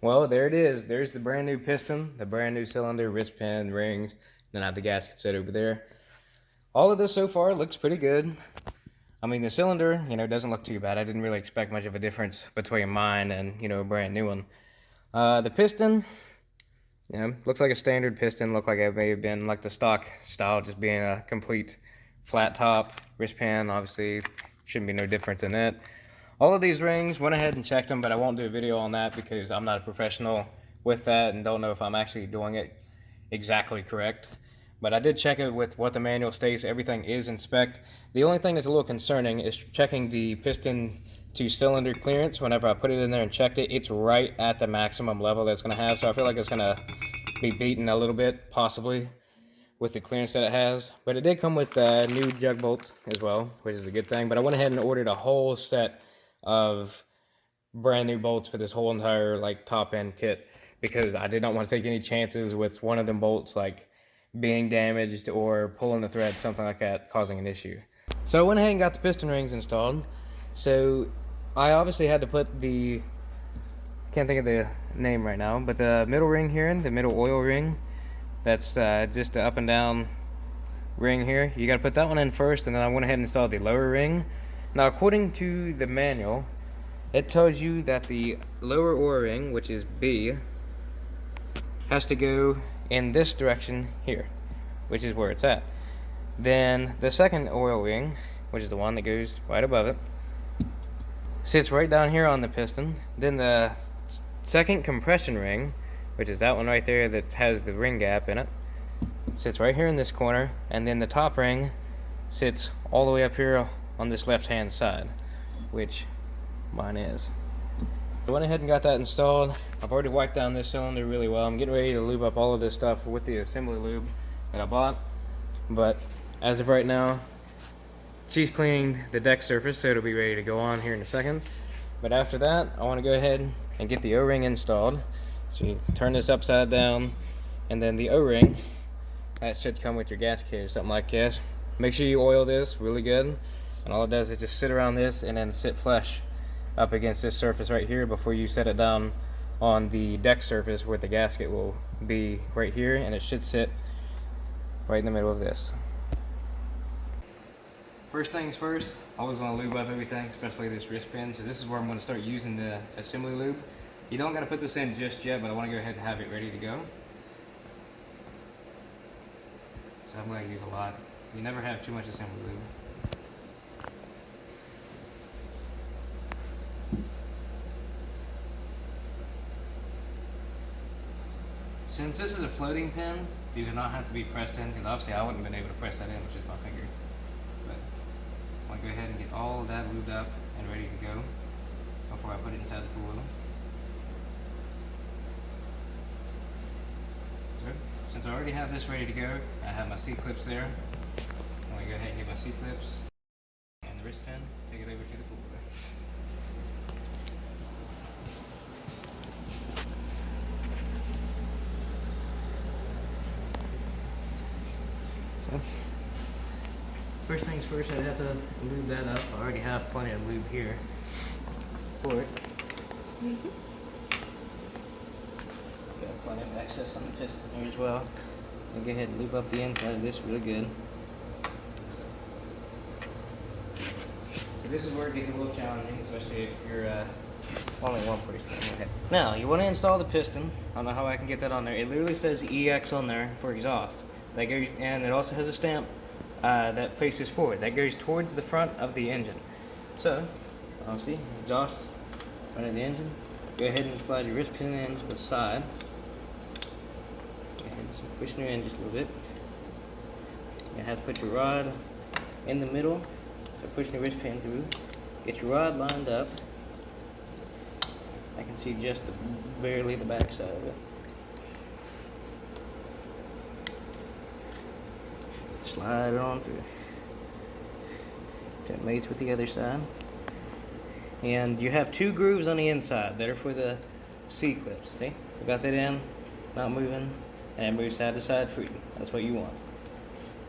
Well, there it is. There's the brand new piston, the brand new cylinder, wrist pin, rings, then I have the gasket set over there. All of this so far looks pretty good. I mean, the cylinder, doesn't look too bad. I didn't really expect much of a difference between mine and, a brand new one. The piston, looks like a standard piston. Looked like it may have been like the stock style, just being a complete flat top. Wrist pin, obviously, shouldn't be no difference in it. All of these rings, went ahead and checked them, but I won't do a video on that because I'm not a professional with that and don't know if I'm actually doing it exactly correct. But I did check it with what the manual states. Everything is in spec. The only thing that's a little concerning is checking the piston to cylinder clearance. Whenever I put it in there and checked it, it's right at the maximum level that's going to have. So I feel like it's going to be beaten a little bit, possibly, with the clearance that it has. But it did come with new jug bolts as well, which is a good thing. But I went ahead and ordered a whole set of brand new bolts for this whole entire top end kit because I did not want to take any chances with one of them bolts being damaged or pulling the thread, something like that, causing an issue. So I went ahead and got the piston rings installed. So I obviously had to put the, can't think of the name right now, but the middle ring here, the middle oil ring, that's just the up and down ring here. You got to put that one in first, and then I went ahead and installed the lower ring. Now, according to the manual, it tells you that the lower oil ring, which is B, has to go in this direction here, which is where it's at. Then the second oil ring, which is the one that goes right above it, sits right down here on the piston. Then the second compression ring, which is that one right there that has the ring gap in it, sits right here in this corner. And then the top ring sits all the way up here on this left hand side, which mine is. I went ahead and got that installed. I've already wiped down this cylinder really well. I'm getting ready to lube up all of this stuff with the assembly lube that I bought. But as of right now, she's cleaning the deck surface, so it'll be ready to go on here in a second. But after that, I want to go ahead and get the O-ring installed. So you turn this upside down, and then the O-ring, that should come with your gasket or something like this. Make sure you oil this really good, and all it does is just sit around this and then sit flush up against this surface right here before you set it down on the deck surface where the gasket will be right here, and it should sit right in the middle of this. First things first, always want to lube up everything, especially this wrist pin. So this is where I'm going to start using the assembly lube. You don't got to put this in just yet, but I want to go ahead and have it ready to go. So I'm going to use a lot. You never have too much assembly lube. Since this is a floating pin, these do not have to be pressed in, because obviously I wouldn't have been able to press that in with just my finger. But I want to go ahead and get all of that lubed up and ready to go before I put it inside the four-wheeler. So, since I already have this ready to go, I have my C-clips there. I'm going to go ahead and get my C-clips and the wrist pin, take it over to the four-wheeler. First things first, I'd have to lube that up. I already have plenty of lube here for it. Got plenty of excess on the piston here as well. I'll go ahead and lube up the inside of this really good. So this is where it gets a little challenging, especially if you're only one person. Okay. Now, you want to install the piston. I don't know how I can get that on there. It literally says EX on there for exhaust. That goes, and it also has a stamp that faces forward. That goes towards the front of the engine. So, obviously, exhaust front of the engine. Go ahead and slide your wrist pin in to the side. Go ahead and push your in just a little bit. You have to put your rod in the middle. So pushing your wrist pin through. Get your rod lined up. I can see just barely the back side of it. Slide it on through. That mates with the other side. And you have two grooves on the inside that are for the C-clips. See? We got that in, not moving, and it moves side to side free. That's what you want.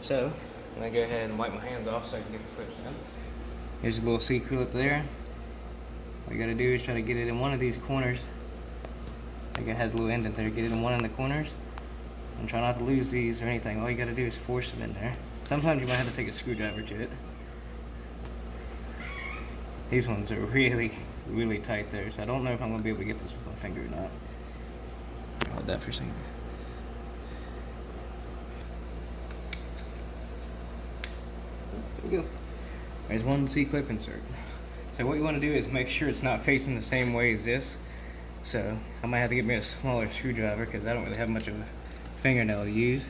So, I'm going to go ahead and wipe my hands off so I can get the clips in. Here's a little C-clip there. All you got to do is try to get it in one of these corners Like it has a little indent there, get it in one in the corners. And try not to lose these or anything. All you gotta do is force them in there. Sometimes you might have to take a screwdriver to it. These ones are really, really tight there, so I don't know if I'm gonna be able to get this with my finger or not. Hold that for a second. There we go. There's one C-clip insert. So what you want to do is make sure it's not facing the same way as this. So I might have to get me a smaller screwdriver because I don't really have much of a fingernail to use.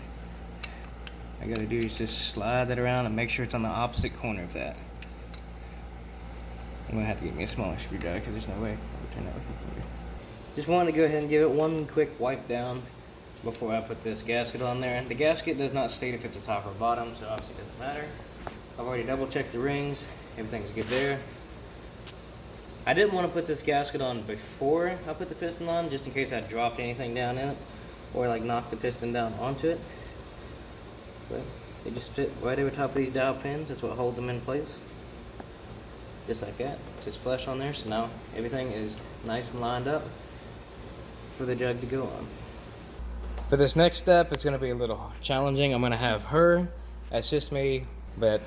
All I gotta do is just slide that around and make sure it's on the opposite corner of that. I'm gonna have to get me a smaller screwdriver because there's no way I would turn that with my finger. Just wanted to go ahead and give it one quick wipe down before I put this gasket on there. The gasket does not state if it's a top or bottom, so obviously it doesn't matter. I've already double checked the rings, everything's good there. I didn't want to put this gasket on before I put the piston on, just in case I dropped anything down in it, or like knocked the piston down onto it. But they just fit right over top of these dowel pins, that's what holds them in place. Just like that, it's just flush on there, so now everything is nice and lined up for the jug to go on. For this next step, it's going to be a little challenging. I'm going to have her assist me, but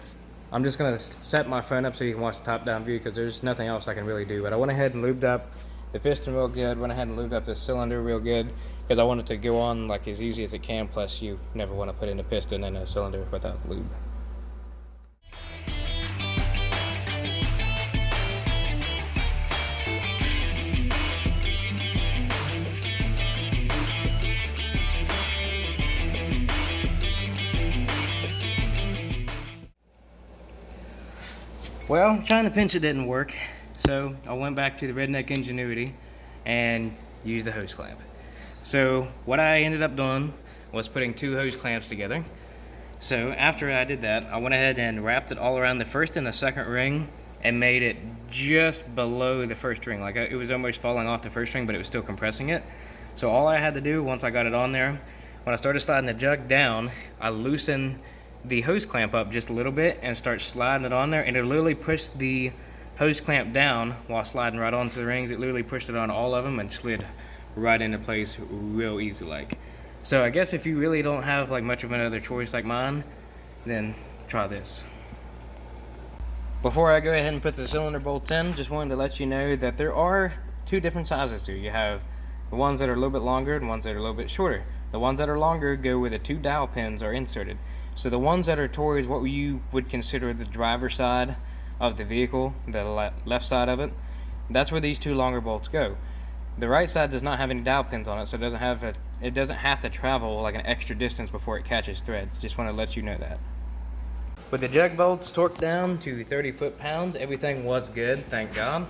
I'm just going to set my phone up so you can watch the top-down view because there's nothing else I can really do. But I went ahead and lubed up the piston real good, went ahead and lubed up the cylinder real good because I want it to go on like as easy as it can, plus you never want to put in a piston and a cylinder without lube. Well, trying to pinch it didn't work, so I went back to the redneck ingenuity and used the hose clamp. So what I ended up doing was putting two hose clamps together. So after I did that, I went ahead and wrapped it all around the first and the second ring and made it just below the first ring. Like it was almost falling off the first ring, but it was still compressing it. So all I had to do once I got it on there, when I started sliding the jug down, I loosened the hose clamp up just a little bit and start sliding it on there, and it literally pushed the hose clamp down while sliding right onto the rings. It literally pushed it on all of them and slid right into place real easy like. So I guess if you really don't have like much of another choice like mine, then try this. Before I go ahead and put the cylinder bolts in, just wanted to let you know that there are two different sizes here. You have the ones that are a little bit longer and ones that are a little bit shorter. The ones that are longer go where the two dowel pins are inserted. So the ones that are towards what you would consider the driver's side of the vehicle, the left side of it, that's where these two longer bolts go. The right side does not have any dowel pins on it, so it doesn't have to travel like an extra distance before it catches threads. Just want to let you know that. With the jug bolts torqued down to 30 foot-pounds, everything was good, thank God.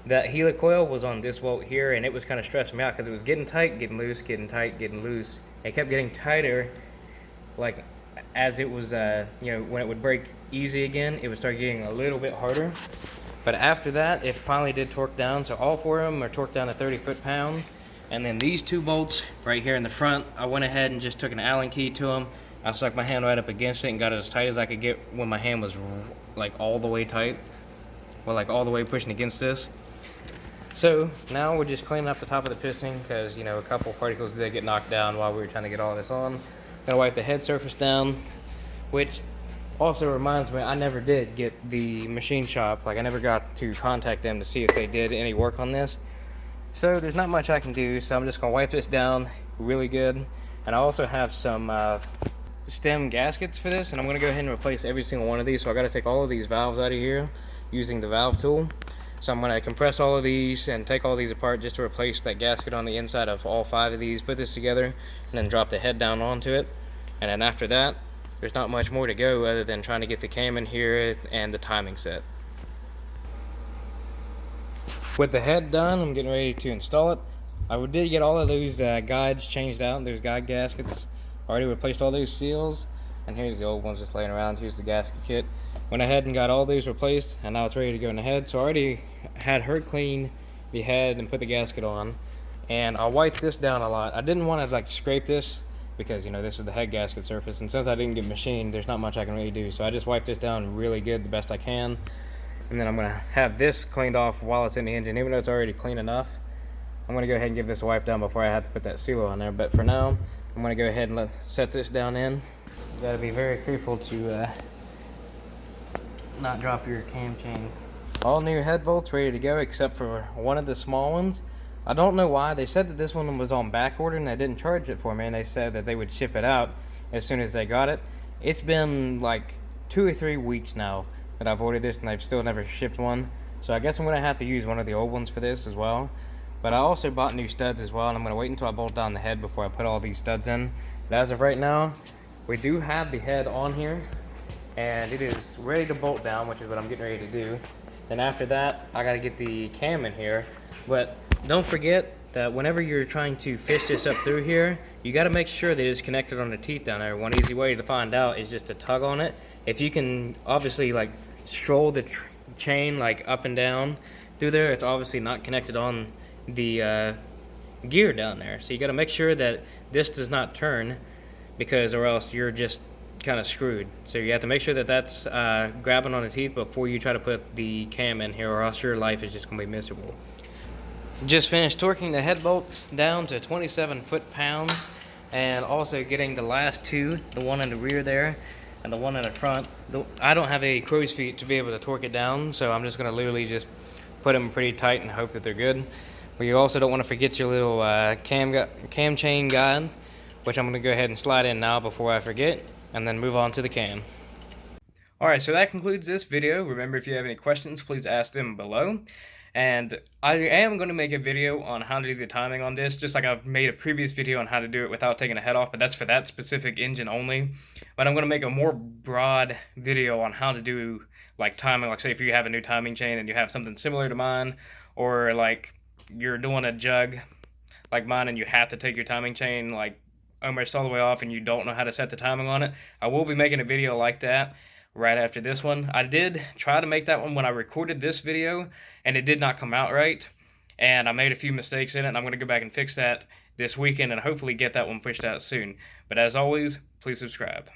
That helicoil was on this bolt here, and it was kind of stressing me out because it was getting tight, getting loose, getting tight, getting loose. It kept getting tighter, like as it was, you know, when it would break easy again, it would start getting a little bit harder. But after that, it finally did torque down. So all four of them are torqued down to 30 foot-pounds. And then these two bolts right here in the front, I went ahead and just took an Allen key to them. I stuck my hand right up against it and got it as tight as I could get when my hand was like all the way tight. Well, like all the way pushing against this. So now we're just cleaning up the top of the piston because, you know, a couple particles did get knocked down while we were trying to get all this on. Gonna wipe the head surface down, which also reminds me, I never did get the machine shop. Like I never got to contact them to see if they did any work on this. So there's not much I can do, so I'm just gonna wipe this down really good. And I also have some stem gaskets for this, and I'm gonna go ahead and replace every single one of these. So I gotta take all of these valves out of here using the valve tool. So I'm gonna compress all of these and take all these apart just to replace that gasket on the inside of all 5 of these, put this together, and then drop the head down onto it. And then after that, there's not much more to go other than trying to get the cam in here and the timing set. With the head done, I'm getting ready to install it. I did get all of those guides changed out, those guide gaskets. Already replaced all those seals, and here's the old ones just laying around. Here's the gasket kit. Went ahead and got all these replaced, and now it's ready to go in the head. So I already had her clean the head and put the gasket on, and I wiped this down a lot. I didn't want to like scrape this because, you know, this is the head gasket surface, and since I didn't get machined, there's not much I can really do. So I just wiped this down really good, the best I can, and then I'm gonna have this cleaned off while it's in the engine. Even though it's already clean enough, I'm going to go ahead and give this a wipe down before I have to put that sealer on there. But for now, I'm going to go ahead and set this down in. You got to be very careful to not drop your cam chain. All new head bolts ready to go except for one of the small ones. I don't know why. They said that this one was on back order and they didn't charge it for me, and they said that they would ship it out as soon as they got it. It's been like 2 or 3 weeks now that I've ordered this and they've still never shipped one. So I guess I'm going to have to use one of the old ones for this as well. But I also bought new studs as well, and I'm going to wait until I bolt down the head before I put all these studs in. But as of right now, we do have the head on here, and it is ready to bolt down, which is what I'm getting ready to do. Then after that, I got to get the cam in here. But don't forget that whenever you're trying to fish this up through here, you got to make sure that it's connected on the teeth down there. One easy way to find out is just to tug on it. If you can obviously like stroll the chain like up and down through there, it's obviously not connected on the gear down there. So you got to make sure that this does not turn, because or else you're just kind of screwed. So you have to make sure that that's grabbing on the teeth before you try to put the cam in here, or else your life is just going to be miserable. Just finished torquing the head bolts down to 27 foot-pounds, and also getting the last two, the one in the rear there and the one in the front. I don't have a crow's feet to be able to torque it down, so I'm just going to literally just put them pretty tight and hope that they're good. But you also don't want to forget your little cam chain guide, which I'm going to go ahead and slide in now before I forget, and then move on to the cam. Alright, so that concludes this video. Remember, if you have any questions, please ask them below. And I am going to make a video on how to do the timing on this, just like I've made a previous video on how to do it without taking the head off, but that's for that specific engine only. But I'm going to make a more broad video on how to do like timing, like say if you have a new timing chain and you have something similar to mine, or like you're doing a jug like mine and you have to take your timing chain like almost all the way off and you don't know how to set the timing on it. I will be making a video like that right after this one. I did try to make that one when I recorded this video, and it did not come out right, and I made a few mistakes in it, and I'm going to go back and fix that this weekend and hopefully get that one pushed out soon. But as always, please subscribe.